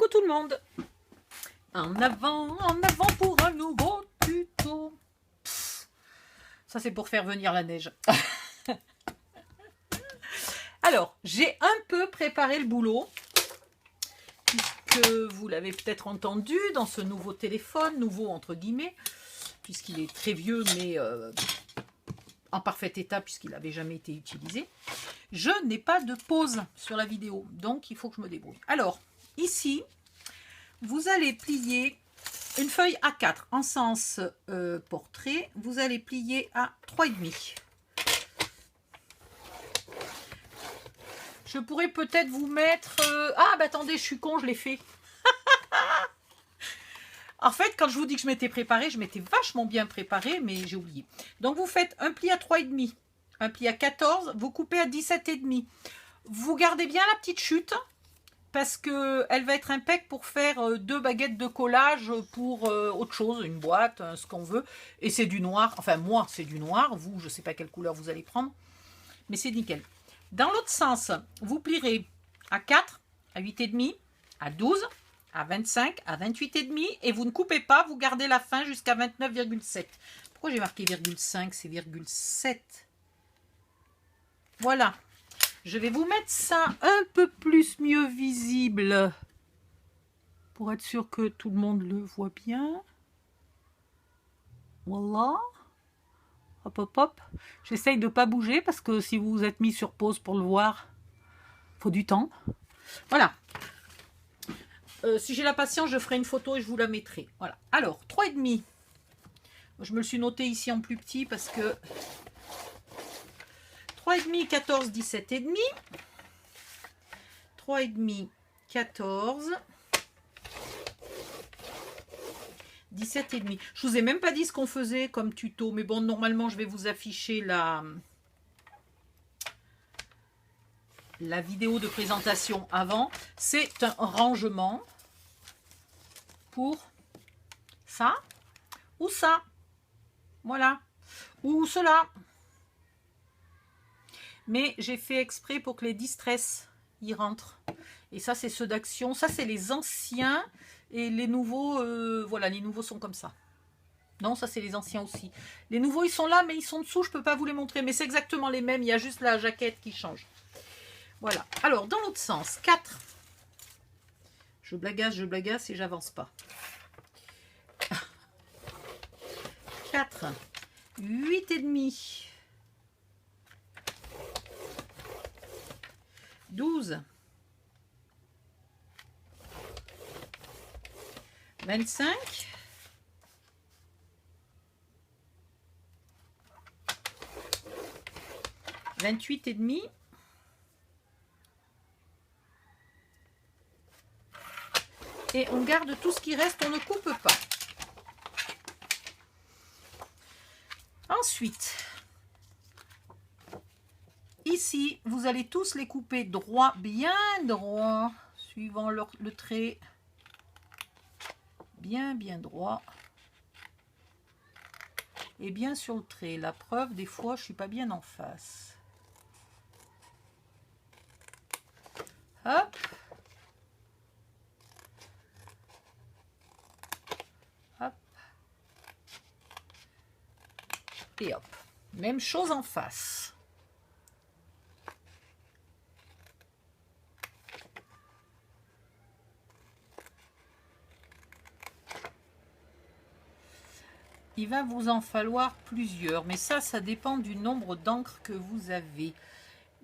Coucou tout le monde. En avant pour un nouveau tuto. Ça c'est pour faire venir la neige. Alors, j'ai un peu préparé le boulot, puisque vous l'avez peut-être entendu dans ce nouveau téléphone, nouveau entre guillemets, puisqu'il est très vieux, mais en parfait état, puisqu'il n'avait jamais été utilisé. Je n'ai pas de pause sur la vidéo, donc il faut que je me débrouille. Alors, ici, vous allez plier une feuille A4 en sens portrait, vous allez plier à 3,5. Je pourrais peut-être vous mettre... Ah, bah attendez, je suis con, je l'ai fait. En fait, quand je vous dis que je m'étais préparée, je m'étais vachement bien préparée, mais j'ai oublié. Donc, vous faites un pli à 3,5, un pli à 14, vous coupez à 17,5. Vous gardez bien la petite chute, parce qu'elle va être impec pour faire 2 baguettes de collage pour autre chose, une boîte, ce qu'on veut. Et c'est du noir, enfin moi, c'est du noir. Vous, je ne sais pas quelle couleur vous allez prendre, mais c'est nickel. Dans l'autre sens, vous plierez à 4, à 8,5, à 12, à 25, à 28,5 et vous ne coupez pas, vous gardez la fin jusqu'à 29,7. Pourquoi j'ai marqué 0,5? C'est 0,7. Voilà. Je vais vous mettre ça un peu plus mieux visible pour être sûr que tout le monde le voit bien. Voilà. Hop, hop, hop. J'essaye de ne pas bouger parce que si vous vous êtes mis sur pause pour le voir, il faut du temps. Voilà. Si j'ai la patience, je ferai une photo et je vous la mettrai. Voilà. Alors, 3,5. Je me le suis noté ici en plus petit parce que 3,5, 14, 17,5. 3,5, 14. 17,5. Je vous ai même pas dit ce qu'on faisait comme tuto, mais bon, normalement, je vais vous afficher la vidéo de présentation avant. C'est un rangement pour ça ou ça. Voilà. Ou cela. Mais j'ai fait exprès pour que les distress y rentrent. Et ça, c'est ceux d'Action. Ça, c'est les anciens. Et les nouveaux, voilà, les nouveaux sont comme ça. Non, ça, c'est les anciens aussi. Les nouveaux, ils sont là, mais ils sont dessous. Je ne peux pas vous les montrer. Mais c'est exactement les mêmes. Il y a juste la jaquette qui change. Voilà. Alors, dans l'autre sens, 4. Je blagasse et j'avance pas. 4. 8,5. 12. 25. 28,5. Et on garde tout ce qui reste, on ne coupe pas. Ensuite, ici, vous allez tous les couper droit, bien droit, suivant le trait. Bien droit. Et bien sur le trait. La preuve, des fois, je ne suis pas bien en face. Hop. Hop. Et hop. Même chose en face. Il va vous en falloir plusieurs, mais ça dépend du nombre d'encre que vous avez.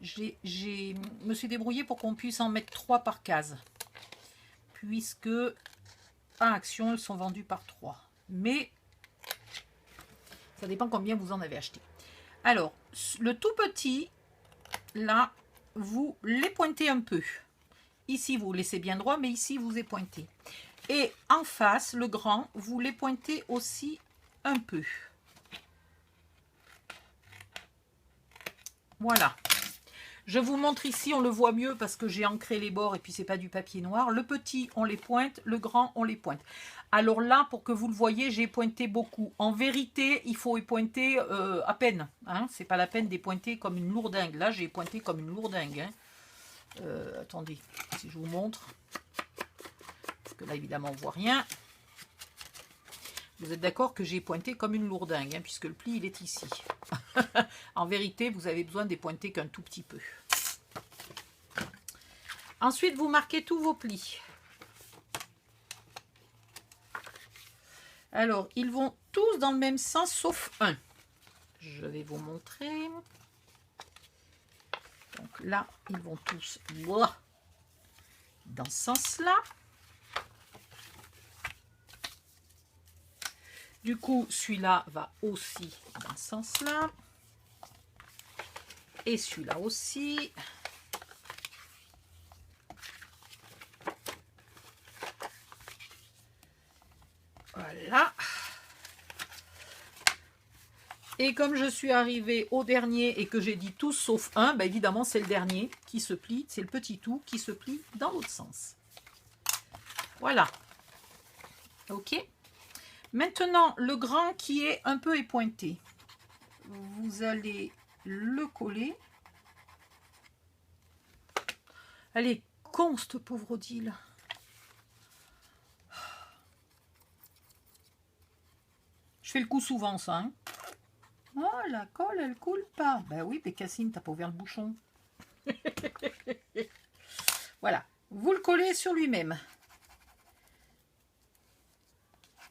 Je me suis débrouillée pour qu'on puisse en mettre 3 par case, puisque à Action, elles sont vendues par 3. Mais ça dépend combien vous en avez acheté. Alors, le tout petit, là, vous les pointez un peu. Ici, vous laissez bien droit, mais ici, vous les pointez. Et en face, le grand, vous les pointez aussi un peu. Voilà. Je vous montre ici, on le voit mieux parce que j'ai ancré les bords et puis c'est pas du papier noir. Le petit, on les pointe, le grand, on les pointe. Alors là, pour que vous le voyez, j'ai pointé beaucoup. En vérité, il faut y pointer à peine. Hein. C'est pas la peine de pointer comme une lourdingue. Là, j'ai pointé comme une lourdingue. Hein. Attendez, si je vous montre. que là, évidemment, on ne voit rien. Vous êtes d'accord que j'ai pointé comme une lourdingue, hein, puisque le pli, il est ici. En vérité, vous avez besoin de les pointer qu'un tout petit peu. Ensuite, vous marquez tous vos plis. Alors, ils vont tous dans le même sens, sauf un. Je vais vous montrer. Donc là, ils vont tous dans ce sens-là. Du coup, celui-là va aussi dans ce sens-là. Et celui-là aussi. Voilà. Et comme je suis arrivée au dernier et que j'ai dit tous sauf un, ben évidemment c'est le dernier qui se plie, c'est le petit tout qui se plie dans l'autre sens. Voilà. Ok. Maintenant, le grand qui est un peu épointé, vous allez le coller. Elle est con, cette pauvre Odile. Je fais le coup souvent, ça. Hein. Oh, la colle, elle coule pas. Ben oui, mais Cassine, t'as pas ouvert le bouchon. Voilà. Vous le collez sur lui-même.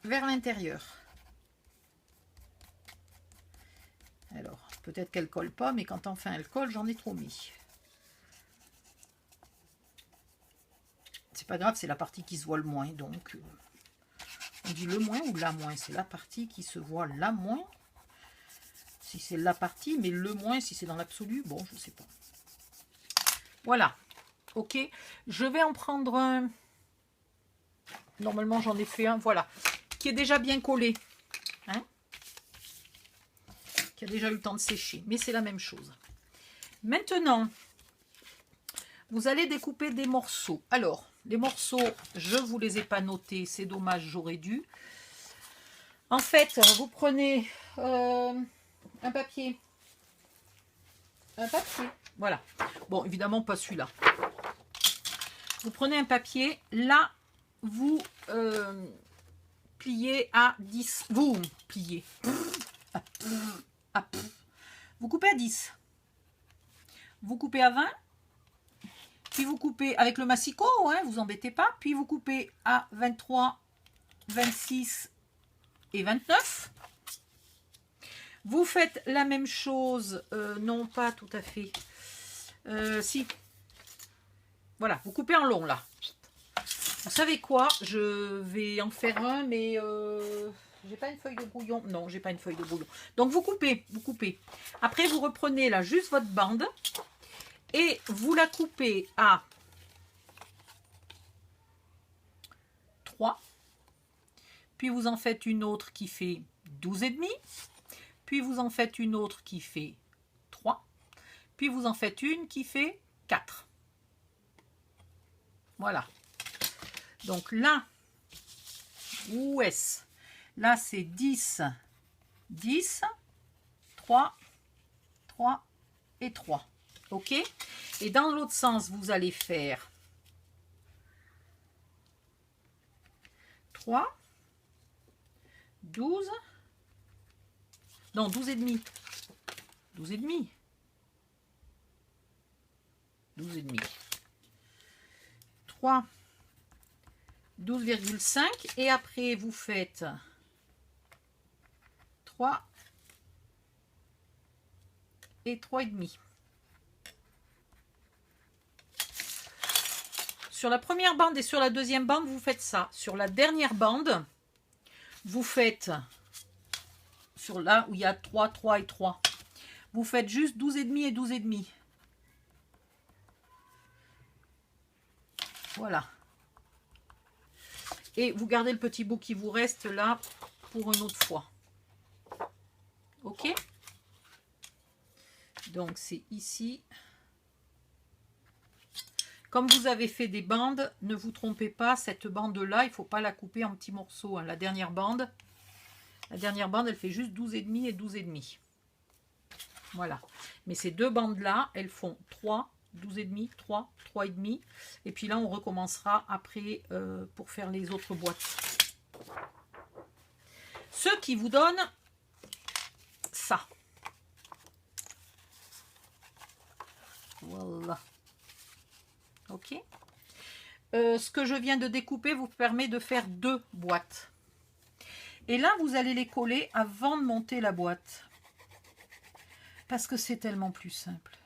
Vers l'intérieur. Alors, peut-être qu'elle colle pas, mais quand enfin elle colle, j'en ai trop mis. C'est pas grave, c'est la partie qui se voit le moins, donc... On dit le moins ou la moins? C'est la partie qui se voit la moins. Si c'est la partie, mais le moins, si c'est dans l'absolu, bon, je sais pas. Voilà. Ok. Je vais en prendre un. Normalement, j'en ai fait un, voilà. Qui est déjà bien collé. Hein? Qui a déjà eu le temps de sécher. Mais c'est la même chose. Maintenant, vous allez découper des morceaux. Alors, les morceaux, je ne vous les ai pas notés. C'est dommage, j'aurais dû. En fait, vous prenez un papier. Un papier. Voilà. Bon, évidemment, pas celui-là. Vous prenez un papier. Là, vous pliez à 10. Vous pliez. Vous coupez à 10. Vous coupez à 20. Puis vous coupez avec le massicot, hein, vous embêtez pas. Puis vous coupez à 23, 26 et 29. Vous faites la même chose. Non, pas tout à fait. Si. Voilà, vous coupez en long là. Vous savez quoi? Je vais en faire un, mais j'ai pas une feuille de brouillon. Non, j'ai pas une feuille de brouillon. Donc vous coupez, vous coupez. Après, vous reprenez là juste votre bande et vous la coupez à 3. Puis vous en faites une autre qui fait 12,5. Puis vous en faites une autre qui fait 3. Puis vous en faites une qui fait 4. Voilà. Donc là, où est-ce? Là, c'est 10, 10, 3, 3 et 3. OK? Et dans l'autre sens, vous allez faire 3, 12, non, 12,5. 12,5. 12,5. 3, 12,5. Et après, vous faites 3 et 3,5. Sur la première bande et sur la deuxième bande, vous faites ça. Sur la dernière bande, vous faites, sur là où il y a 3, 3 et 3, vous faites juste 12,5 et 12,5. Voilà. Et vous gardez le petit bout qui vous reste là pour une autre fois. OK? Donc, c'est ici. Comme vous avez fait des bandes, ne vous trompez pas, cette bande-là, il ne faut pas la couper en petits morceaux. Hein. La dernière bande, elle fait juste 12,5 et 12,5. Voilà. Mais ces deux bandes-là, elles font 3, 12,5, 3, 3,5. Et puis là, on recommencera après pour faire les autres boîtes. Ce qui vous donne ça. Voilà. Ok. Ce que je viens de découper vous permet de faire 2 boîtes. Et là, vous allez les coller avant de monter la boîte. Parce que c'est tellement plus simple.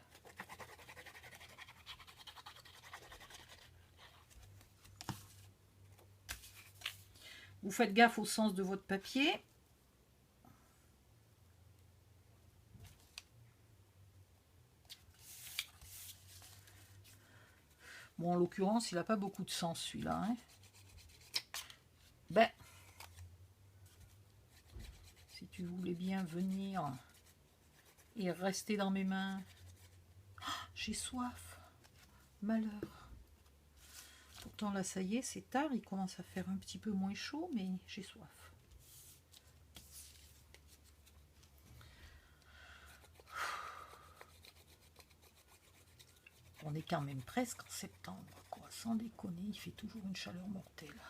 Vous faites gaffe au sens de votre papier. Bon, en l'occurrence, il n'a pas beaucoup de sens, celui-là. Hein. Ben, si tu voulais bien venir et rester dans mes mains. Oh, j'ai soif. Malheur. Pourtant, là, ça y est, c'est tard. Il commence à faire un petit peu moins chaud, mais j'ai soif. On est quand même presque en septembre, quoi. Sans déconner, il fait toujours une chaleur mortelle.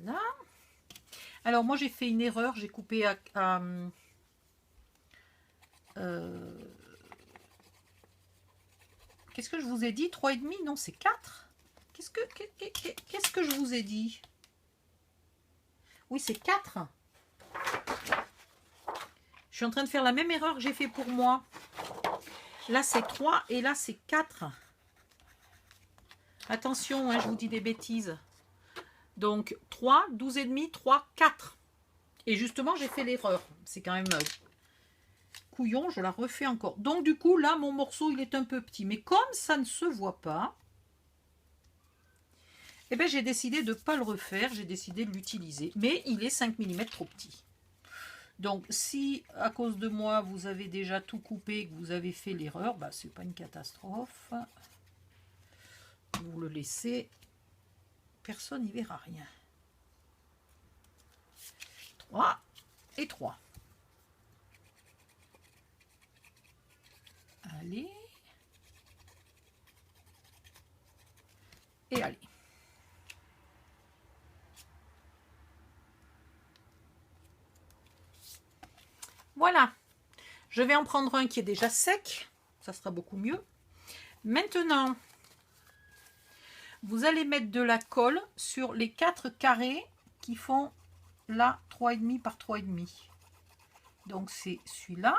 Là. Alors moi j'ai fait une erreur, j'ai coupé qu'est-ce que je vous ai dit? 3,5? Non, c'est 4. Qu'est-ce que je vous ai dit? Oui, c'est 4. Je suis en train de faire la même erreur que j'ai fait pour moi. Là, c'est 3 et là, c'est 4. Attention, hein, je vous dis des bêtises. Donc, 3, 12,5, 3, 4. Et justement, j'ai fait l'erreur. C'est quand même couillon, je la refais encore. Donc, du coup, là, mon morceau, il est un peu petit. Mais comme ça ne se voit pas, eh bien, j'ai décidé de ne pas le refaire. J'ai décidé de l'utiliser. Mais il est 5 mm trop petit. Donc, si à cause de moi, vous avez déjà tout coupé, que vous avez fait l'erreur, bah, c'est pas une catastrophe. Vous le laissez. Personne n'y verra rien. 3 et 3. Allez. Et allez. Voilà. Je vais en prendre un qui est déjà sec. Ça sera beaucoup mieux. Maintenant, vous allez mettre de la colle sur les 4 carrés qui font là 3,5 par 3,5. Donc c'est celui-là,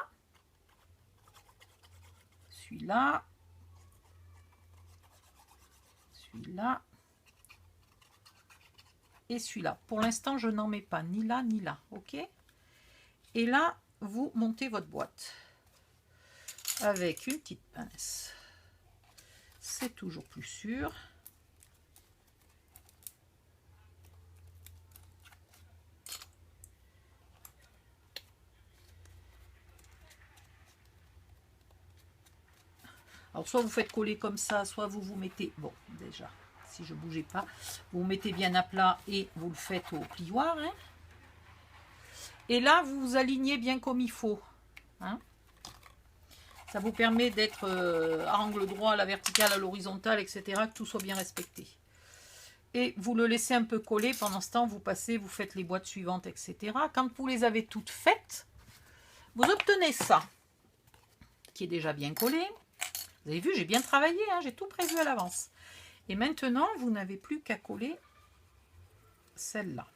celui-là, celui-là et celui-là. Pour l'instant, je n'en mets pas ni là ni là, ok? Et là, vous montez votre boîte avec une petite pince. C'est toujours plus sûr. Alors, soit vous faites coller comme ça, soit vous vous mettez... Bon, déjà, si je ne bougeais pas, vous mettez bien à plat et vous le faites au plioir. Hein. Et là, vous vous alignez bien comme il faut. Hein. Ça vous permet d'être à angle droit, à la verticale, à l'horizontale, etc. Que tout soit bien respecté. Et vous le laissez un peu coller. Pendant ce temps, vous passez, vous faites les boîtes suivantes, etc. Quand vous les avez toutes faites, vous obtenez ça, qui est déjà bien collé. Vous avez vu, j'ai bien travaillé, hein, j'ai tout prévu à l'avance. Et maintenant, vous n'avez plus qu'à coller celle-là.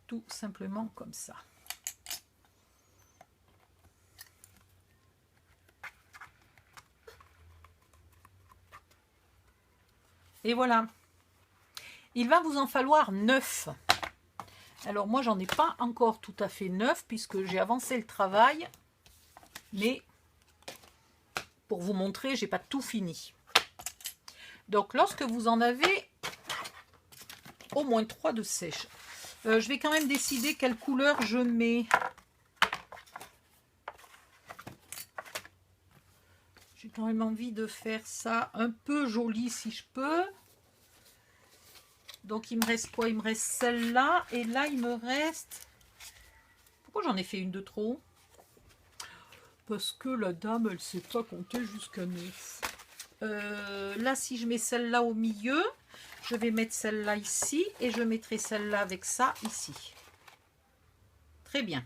Tout simplement comme ça. Et voilà. Il va vous en falloir 9. Alors moi, j'en ai pas encore tout à fait 9 puisque j'ai avancé le travail. Mais pour vous montrer, j'ai pas tout fini. Donc lorsque vous en avez au moins 3 de sèche, je vais quand même décider quelle couleur je mets. Je J'ai quand même envie de faire ça un peu joli si je peux. Donc il me reste quoi? Il me reste celle-là. Et là il me reste... Pourquoi j'en ai fait une de trop? Parce que la dame, elle ne sait pas compter jusqu'à 9. Là, si je mets celle-là au milieu, je vais mettre celle-là ici et je mettrai celle-là avec ça ici. Très bien.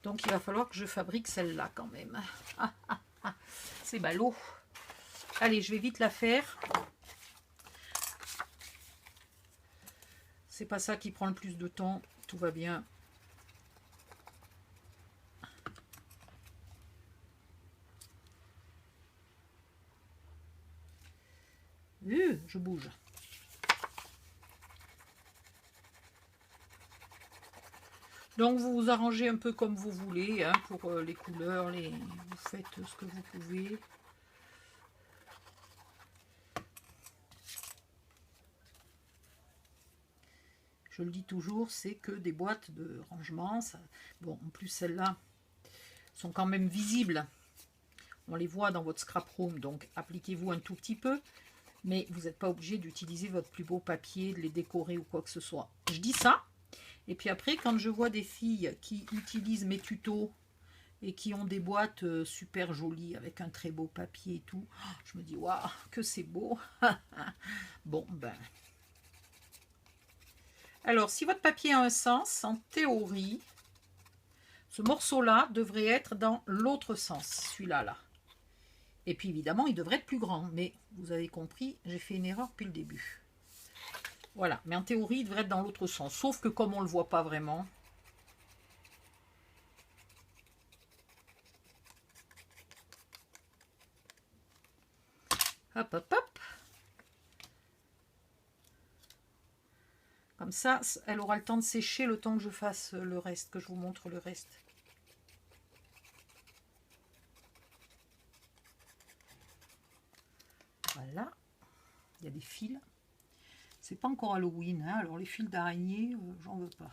Donc, il va falloir que je fabrique celle-là quand même. C'est ballot. Allez, je vais vite la faire. C'est pas ça qui prend le plus de temps. Tout va bien. Je bouge. Donc vous vous arrangez un peu comme vous voulez, hein, pour les couleurs, vous faites ce que vous pouvez. Je le dis toujours, c'est que des boîtes de rangement. Ça... Bon, en plus celles-là sont quand même visibles. On les voit dans votre scrap room, donc appliquez-vous un tout petit peu. Mais vous n'êtes pas obligé d'utiliser votre plus beau papier, de les décorer ou quoi que ce soit. Je dis ça. Et puis après, quand je vois des filles qui utilisent mes tutos et qui ont des boîtes super jolies avec un très beau papier et tout, je me dis, waouh, que c'est beau. Bon, ben. Alors, si votre papier a un sens, en théorie, ce morceau-là devrait être dans l'autre sens, celui-là, là. Et puis, évidemment, il devrait être plus grand. Mais, vous avez compris, j'ai fait une erreur depuis le début. Voilà, mais en théorie, il devrait être dans l'autre sens. Sauf que comme on ne le voit pas vraiment... Hop, hop, hop. Comme ça, elle aura le temps de sécher le temps que je fasse le reste, que je vous montre le reste. Voilà. Il y a des fils. C'est pas encore Halloween, hein. Alors les fils d'araignée, j'en veux pas.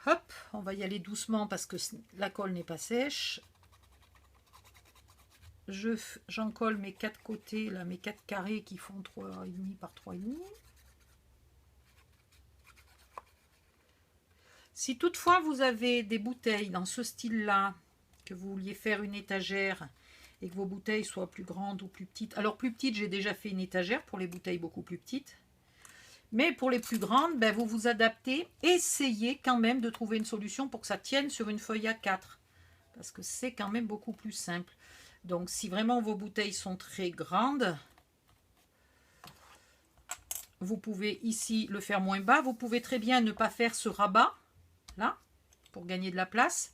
Hop, on va y aller doucement parce que la colle n'est pas sèche. J'en colle mes 4 côtés, là, mes 4 carrés qui font 3,5 par 3,5. Si toutefois vous avez des bouteilles dans ce style-là, que vous vouliez faire une étagère et que vos bouteilles soient plus grandes ou plus petites. Alors plus petites, j'ai déjà fait une étagère pour les bouteilles beaucoup plus petites. Mais pour les plus grandes, ben, vous vous adaptez. Essayez quand même de trouver une solution pour que ça tienne sur une feuille A4. Parce que c'est quand même beaucoup plus simple. Donc si vraiment vos bouteilles sont très grandes, vous pouvez ici le faire moins bas. Vous pouvez très bien ne pas faire ce rabat, là, pour gagner de la place.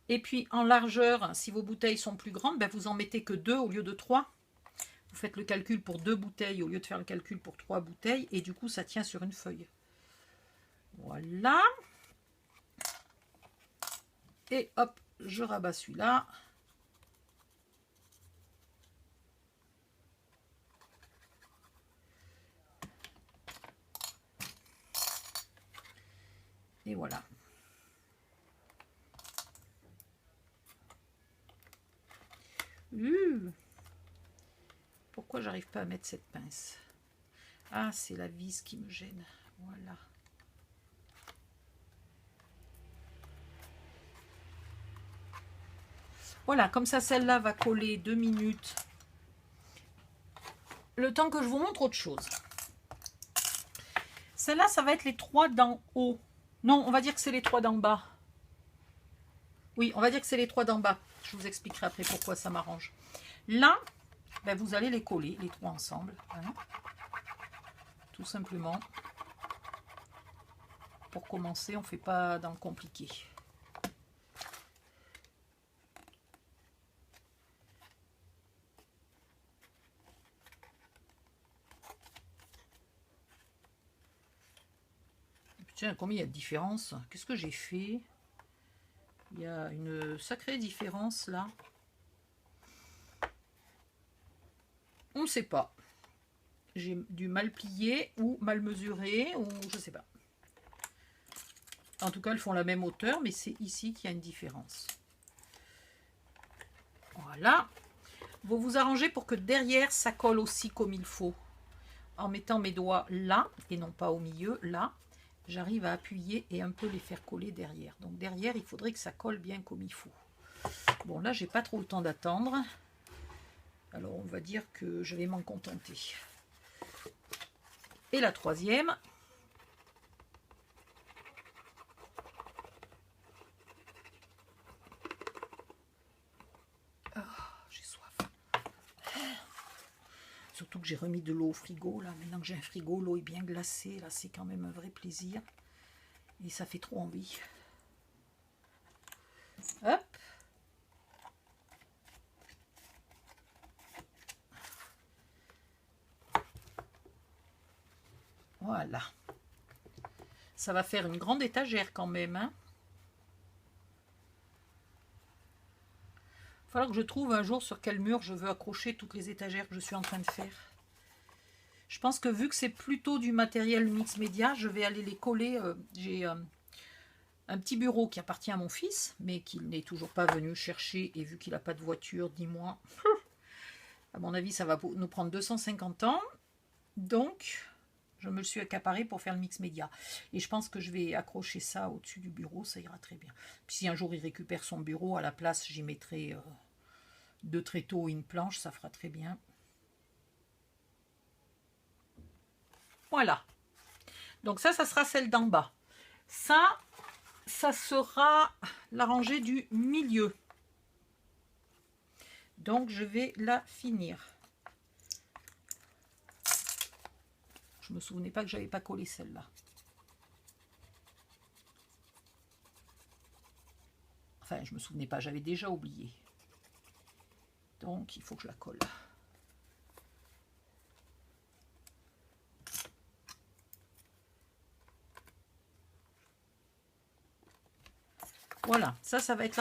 Et puis en largeur, si vos bouteilles sont plus grandes, ben vous en mettez que 2 au lieu de 3. Vous faites le calcul pour 2 bouteilles au lieu de faire le calcul pour 3 bouteilles. Et du coup, ça tient sur une feuille. Voilà. Et hop, je rabats celui-là. Et voilà. Pourquoi j'arrive pas à mettre cette pince? Ah, c'est la vis qui me gêne. Voilà. Voilà, comme ça, celle-là va coller 2 minutes. Le temps que je vous montre autre chose. Celle-là, ça va être les 3 d'en haut. Non, on va dire que c'est les 3 d'en bas. Oui, on va dire que c'est les 3 d'en bas. Je vous expliquerai après pourquoi ça m'arrange. Là, ben, vous allez les coller, les 3 ensemble. Hein, tout simplement. Pour commencer, on ne fait pas dans le compliqué. Tiens, combien il y a de différence? Qu'est-ce que j'ai fait? Il y a une sacrée différence là. On ne sait pas. J'ai dû mal plier ou mal mesurer ou je sais pas. En tout cas, elles font la même hauteur, mais c'est ici qu'il y a une différence. Voilà. Vous vous arrangez pour que derrière, ça colle aussi comme il faut. En mettant mes doigts là, et non pas au milieu, là, j'arrive à appuyer et un peu les faire coller derrière. Donc derrière, il faudrait que ça colle bien comme il faut. Bon, là, j'ai pas trop le temps d'attendre. Alors, on va dire que je vais m'en contenter. Et la troisième. Oh, j'ai soif. Surtout que j'ai remis de l'eau au frigo. Là, maintenant que j'ai un frigo, l'eau est bien glacée. Là, c'est quand même un vrai plaisir. Et ça fait trop envie. Hop. Voilà. Ça va faire une grande étagère quand même. Hein. Il va falloir que je trouve un jour sur quel mur je veux accrocher toutes les étagères que je suis en train de faire. Je pense que vu que c'est plutôt du matériel mix média, je vais aller les coller. J'ai un petit bureau qui appartient à mon fils, mais qu'il n'est toujours pas venu chercher. Et vu qu'il n'a pas de voiture, dis-moi, à mon avis, ça va nous prendre 250 ans. Donc, je me le suis accaparé pour faire le mix média. Et je pense que je vais accrocher ça au-dessus du bureau, ça ira très bien. Puis si un jour il récupère son bureau, à la place, j'y mettrai 2 tréteaux et une planche, ça fera très bien. Voilà. Donc ça sera celle d'en bas. Ça sera la rangée du milieu. Donc je vais la finir. Je me souvenais pas que j'avais pas collé celle-là. Enfin, je me souvenais pas, j'avais déjà oublié. Donc il faut que je la colle. Voilà, ça va être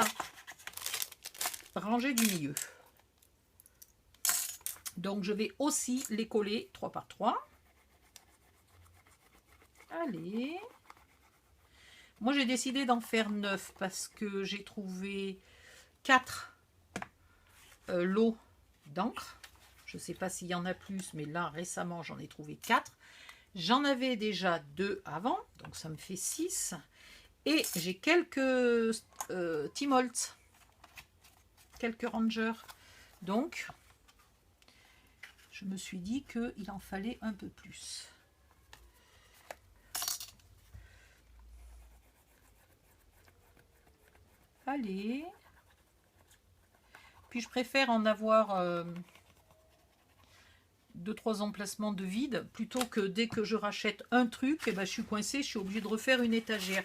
la rangée du milieu. Donc, je vais aussi les coller 3 par 3. Allez. Moi, j'ai décidé d'en faire 9 parce que j'ai trouvé 4 lots d'encre. Je ne sais pas s'il y en a plus, mais là, récemment, j'en ai trouvé 4. J'en avais déjà 2 avant, donc ça me fait 6. Et j'ai quelques Timolt, quelques Rangers. Donc, je me suis dit qu'il en fallait un peu plus. Allez. Puis je préfère en avoir 2-3 emplacements de vide plutôt que dès que je rachète un truc, et ben, je suis coincée, je suis obligée de refaire une étagère.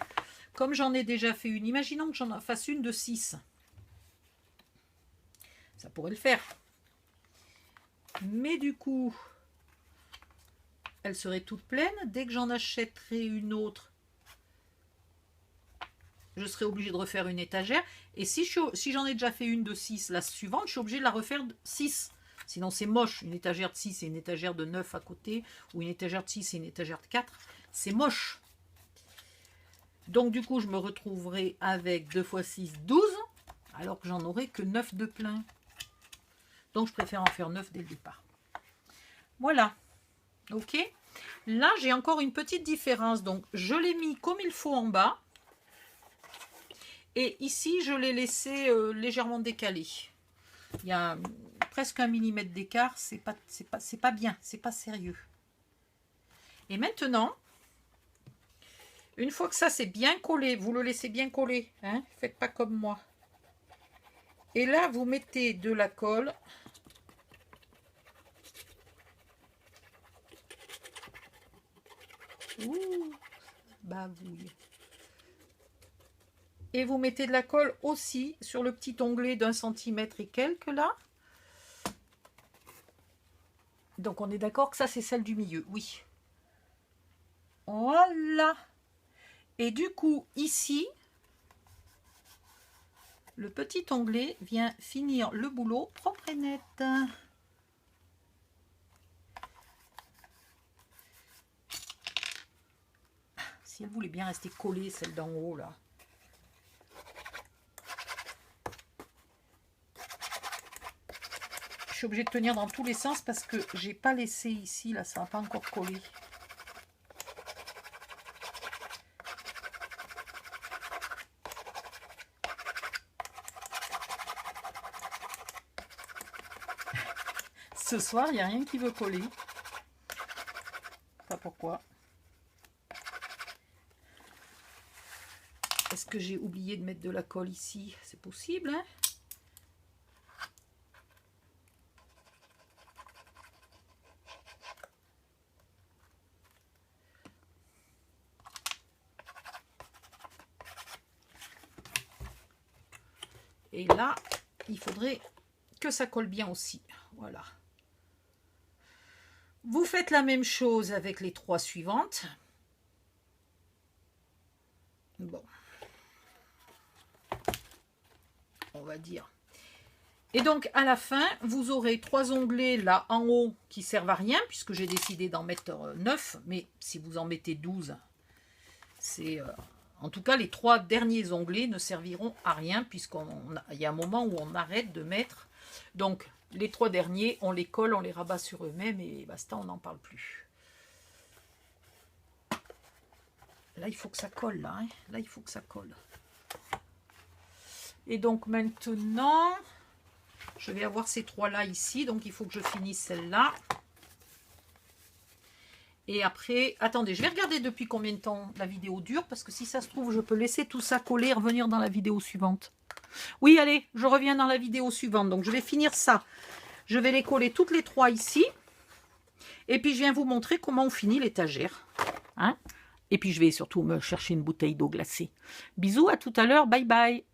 Comme j'en ai déjà fait une, imaginons que j'en fasse une de 6. Ça pourrait le faire. Mais du coup, elle serait toute pleine. Dès que j'en achèterai une autre, je serai obligée de refaire une étagère. Et si j'en ai déjà fait une de 6, la suivante, je suis obligée de la refaire de 6. Sinon, c'est moche. Une étagère de 6 et une étagère de 9 à côté. Ou une étagère de 6 et une étagère de 4. C'est moche. Donc, du coup, je me retrouverai avec 2 x 6, 12. Alors que j'en aurai que 9 de plein. Donc, je préfère en faire 9 dès le départ. Voilà. Ok. Là, j'ai encore une petite différence. Donc, je l'ai mis comme il faut en bas. Et ici, je l'ai laissé légèrement décalé. Il y a presque 1 millimètre d'écart. C'est pas bien. C'est pas sérieux. Et maintenant, une fois que ça c'est bien collé, vous le laissez bien coller. Hein, faites pas comme moi. Et là, vous mettez de la colle. Ouh, bavouille. Et vous mettez de la colle aussi sur le petit onglet d'1 centimètre et quelques là. Donc on est d'accord que ça c'est celle du milieu, oui. Voilà. Et du coup ici, le petit onglet vient finir le boulot propre et net. Si elle voulait bien rester collée, celle d'en haut, là. Je suis obligée de tenir dans tous les sens parce que j'ai pas laissé ici, là, ça n'a pas encore collé. Ce soir, il n'y a rien qui veut coller. Pas pourquoi. Est-ce que j'ai oublié de mettre de la colle ici? C'est possible, hein? Et là, il faudrait que ça colle bien aussi. Voilà. Vous faites la même chose avec les 3 suivantes. Bon. On va dire. Et donc, à la fin, vous aurez 3 onglets là en haut qui servent à rien, puisque j'ai décidé d'en mettre 9. Mais si vous en mettez 12, c'est... en tout cas, les 3 derniers onglets ne serviront à rien, puisqu'il y a un moment où on arrête de mettre. Donc, les 3 derniers, on les colle, on les rabat sur eux-mêmes et basta, on n'en parle plus. Là, il faut que ça colle, là. Hein. Là, il faut que ça colle. Et donc, maintenant, je vais avoir ces 3-là ici. Donc, il faut que je finisse celle-là. Et après, attendez, je vais regarder depuis combien de temps la vidéo dure, parce que si ça se trouve, je peux laisser tout ça coller et revenir dans la vidéo suivante. Oui, allez, je reviens dans la vidéo suivante. Donc, je vais finir ça. Je vais les coller toutes les 3 ici. Et puis, je viens vous montrer comment on finit l'étagère. Hein? Et puis, je vais surtout me chercher une bouteille d'eau glacée. Bisous, à tout à l'heure. Bye, bye.